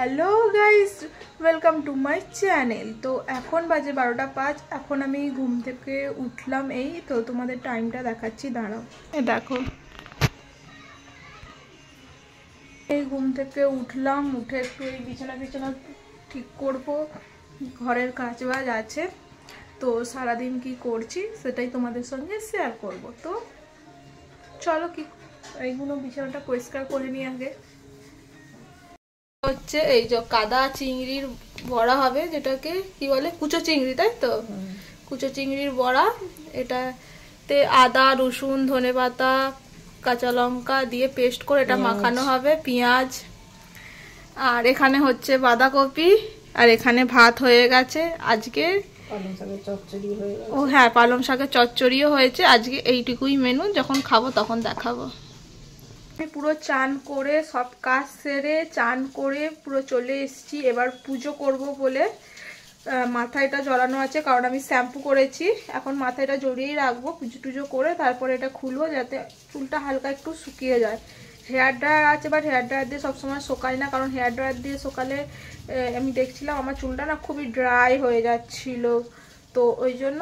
Hello guys, welcome to my channel. তো এখন বাজে 12টা 5। এখন আমি ঘুম থেকে উঠলাম, এই তো তোমাদের টাইমটা দেখাচ্ছি, দাঁড়াও। দেখো, এই ঘুম থেকে উঠলাম, উঠে একটু এই বিছানা ঠিক করবো, ঘরের কাজ বাজ আছে। তো সারাদিন কি করছি সেটাই তোমাদের সঙ্গে শেয়ার করব। তো চলো, কি এইগুলো বিছানাটা পরিষ্কার করে নিই আগে। হচ্ছে এই যে কাদা চিংড়ির বড়া হবে, যেটাকে কি বলে, কুচো চিংড়ি, তাই তো? কুচো চিংড়ির বড়া। এটাতে আদা, রসুন, ধনেপাতা, কাঁচা লঙ্কা দিয়ে পেস্ট করে এটা মাখানো হবে, পেঁয়াজ। আর এখানে হচ্ছে বাঁধাকপি, আর এখানে ভাত হয়ে গেছে আজকে। ও হ্যাঁ, পালং শাকের চচ্চড়িও হয়েছে আজকে। এইটুকুই মেনু, যখন খাবো তখন দেখাবো। পুরো চান করে, সব কাজ সেরে চান করে পুরো চলে এসেছি। এবার পুজো করব বলে মাথায়টা জড়ানো আছে, কারণ আমি শ্যাম্পু করেছি। এখন মাথায়টা জড়িয়েই রাখবো, পুজো টুজো করে তারপরে এটা খুলবো, যাতে চুলটা হালকা একটু শুকিয়ে যায়। হেয়ার ড্রায়ার আছে, বাট হেয়ার ড্রায়ার দিয়ে সবসময় শোকায় না, কারণ হেয়ার ড্রায়ার দিয়ে শোকালে আমি দেখছিলাম আমার চুলটা না খুবই ড্রাই হয়ে যাচ্ছিল। তো ওই জন্য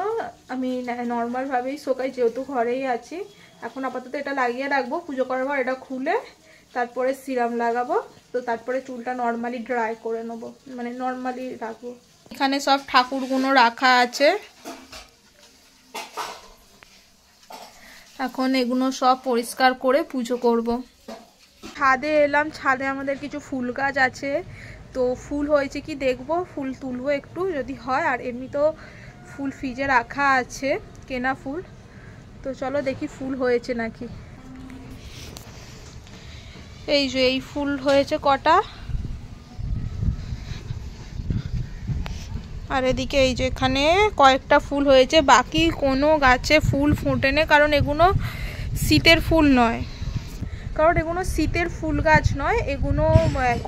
আমি নর্মালভাবেই শোকাই, যেহেতু ঘরেই আছি। এখন আপাতত এটা লাগিয়ে রাখবো, পুজো করার পর এটা খুলে তারপরে সিরাম লাগাবো। তো তারপরে চুলটা নর্মালি ড্রাই করে নেবো, মানে নর্মালি রাখবো। এখানে সব ঠাকুরগুলো রাখা আছে, এখন এগুলো সব পরিষ্কার করে পুজো করব। ছাদে এলাম, ছাদে আমাদের কিছু ফুল গাছ আছে। তো ফুল হয়েছে কি দেখবো, ফুল তুলবো একটু যদি হয়। আর এমনি তো ফুল ফ্রিজে রাখা আছে, কেনা ফুল। তো চলো দেখি ফুল হয়েছে নাকি। এই যে এই ফুল হয়েছে কটা, আর এদিকে এই যে এখানে কয়েকটা ফুল হয়েছে। বাকি কোনো গাছে ফুল ফোটেনি, কারণ এগুলো শীতের ফুল নয়, ফুল গাছ নয় এগুলো।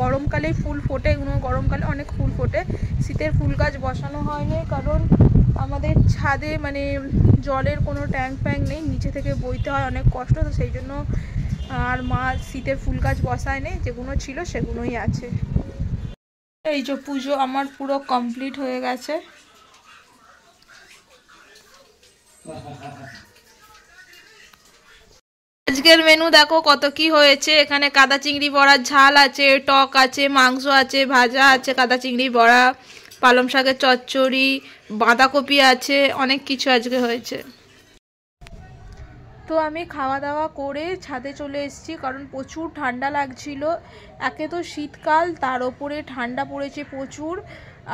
গরমকালেই ফুল ফোটে, এগুলো গরমকালে অনেক ফুল ফোটে। শীতের ফুল গাছ বসানো হয়নি, কারণ আমাদের ছাদে মানে জলের কোনো ট্যাঙ্ক ফ্যাঙ্ক নেই, নিচে থেকে বইতে হয়, অনেক কষ্ট। তো সেই জন্য আর মা শীতের ফুল গাছ বসায় নেই, যেগুলো ছিল সেগুলোই আছে। এই যে পুজো আমার পুরো কমপ্লিট হয়ে গেছে। আজকের মেনু দেখো কত কি হয়েছে। এখানে কাদা চিংড়ি বড়ার ঝাল আছে, টক আছে, মাংস আছে, ভাজা আছে, কাদা চিংড়ি বড়া, পালং শাকের চচ্চড়ি, বাঁধাকপি আছে, অনেক কিছু আজকে হয়েছে। তো আমি খাওয়া দাওয়া করে ছাদে চলে এসেছি, কারণ প্রচুর ঠান্ডা লাগছিল। একে তো শীতকাল, তার ওপরে ঠান্ডা পড়েছে প্রচুর।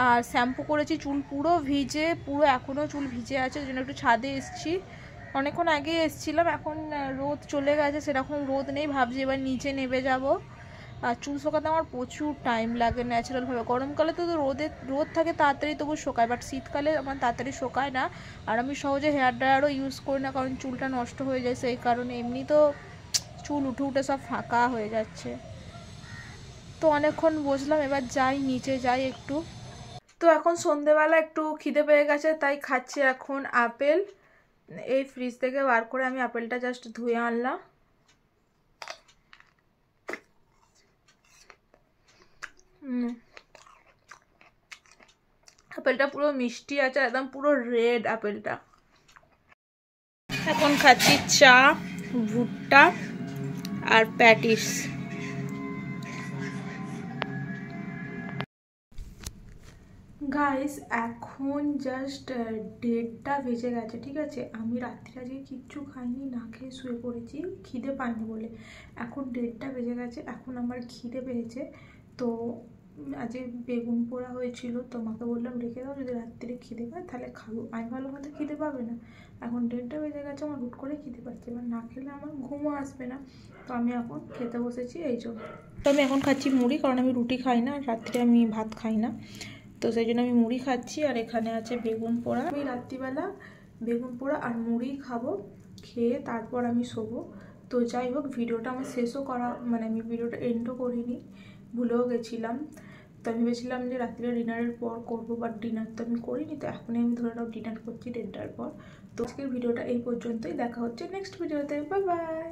আর শ্যাম্পু করেছি, চুল পুরো ভিজে, পুরো এখনও চুল ভিজে আছে, ওই জন্য একটু ছাদে এসেছি। অনেকক্ষণ আগে এসেছিলাম, এখন রোদ চলে গেছে, সেরকম রোদ নেই, ভাবছি এবার নিচে নেমে যাব। আর চুল শোকাতে আমার প্রচুর টাইম লাগে ন্যাচারালভাবে। গরমকালে তো রোদ থাকে, তাড়াতাড়ি তবু শোকায়, বাট শীতকালে আমার তাড়াতাড়ি শোকায় না। আর আমি সহজে হেয়ার ড্রায়ারও ইউজ করি না, কারণ চুলটা নষ্ট হয়ে যায়, সেই কারণে। এমনি তো চুল উঠে উঠে সব ফাঁকা হয়ে যাচ্ছে। তো অনেকক্ষণ বসলাম, এবার যাই নিচে যাই একটু। তো এখন সন্ধেবেলা একটু খিদে পেয়ে গেছে, তাই খাচ্ছি এখন আপেল। এই ফ্রিজ থেকে বার করে আমি আপেলটা জাস্ট ধুয়ে আনলাম। আপেলটা পুরো মিষ্টি আছে, একদম পুরো রেড আপেলটা। এখন খাচ্ছি চা, ভুট্টা আর প্যাটিস। গাইস এখন জাস্ট 1:30টা বেজে গেছে, ঠিক আছে? আমি রাত্রে আজকে কিচ্ছু খাইনি, না খেয়ে শুয়ে পড়েছি, খিদে পাইনি বলে। এখন 1:30টা বেজে গেছে, এখন আমার খিদে পেয়েছে। তো আজকে বেগুন পোড়া হয়েছিল, তো মাকে বললাম রেখে দাও, যদি রাত্রে খিদে পায় তাহলে খাবো। আমি ভালো মতো খিদে পাবে না। এখন 1:30টা বেজে গেছে, আমার হুট করে খিদে পাচ্ছে, এবার না খেলে আমার ঘুমও আসবে না। তো আমি এখন খেতে বসেছি, এই জন্য। তো আমি এখন খাচ্ছি মুড়ি, কারণ আমি রুটি খাই না, আর রাত্রে আমি ভাত খাই না। তো সেই জন্য আমি মুড়ি খাচ্ছি। আর এখানে আছে বেগুন পোড়া। আমি রাত্রিবেলা বেগুন পোড়া আর মুড়ি খাবো, খেয়ে তারপর আমি শোবো। তো যাই হোক, ভিডিওটা আমার শেষও করা, মানে আমি ভিডিওটা এন্ডও করিনি, ভুলেও গেছিলাম। তো আমি ভেবেছিলাম যে রাত্রে ডিনারের পর করবো, বাট ডিনার তো আমি করিনি। তো এখনই আমি ধরে নাও ডিনার করছি 1:30টার পর। তো আজকের ভিডিওটা এই পর্যন্তই, দেখা হচ্ছে নেক্সট ভিডিওতে। Bye bye.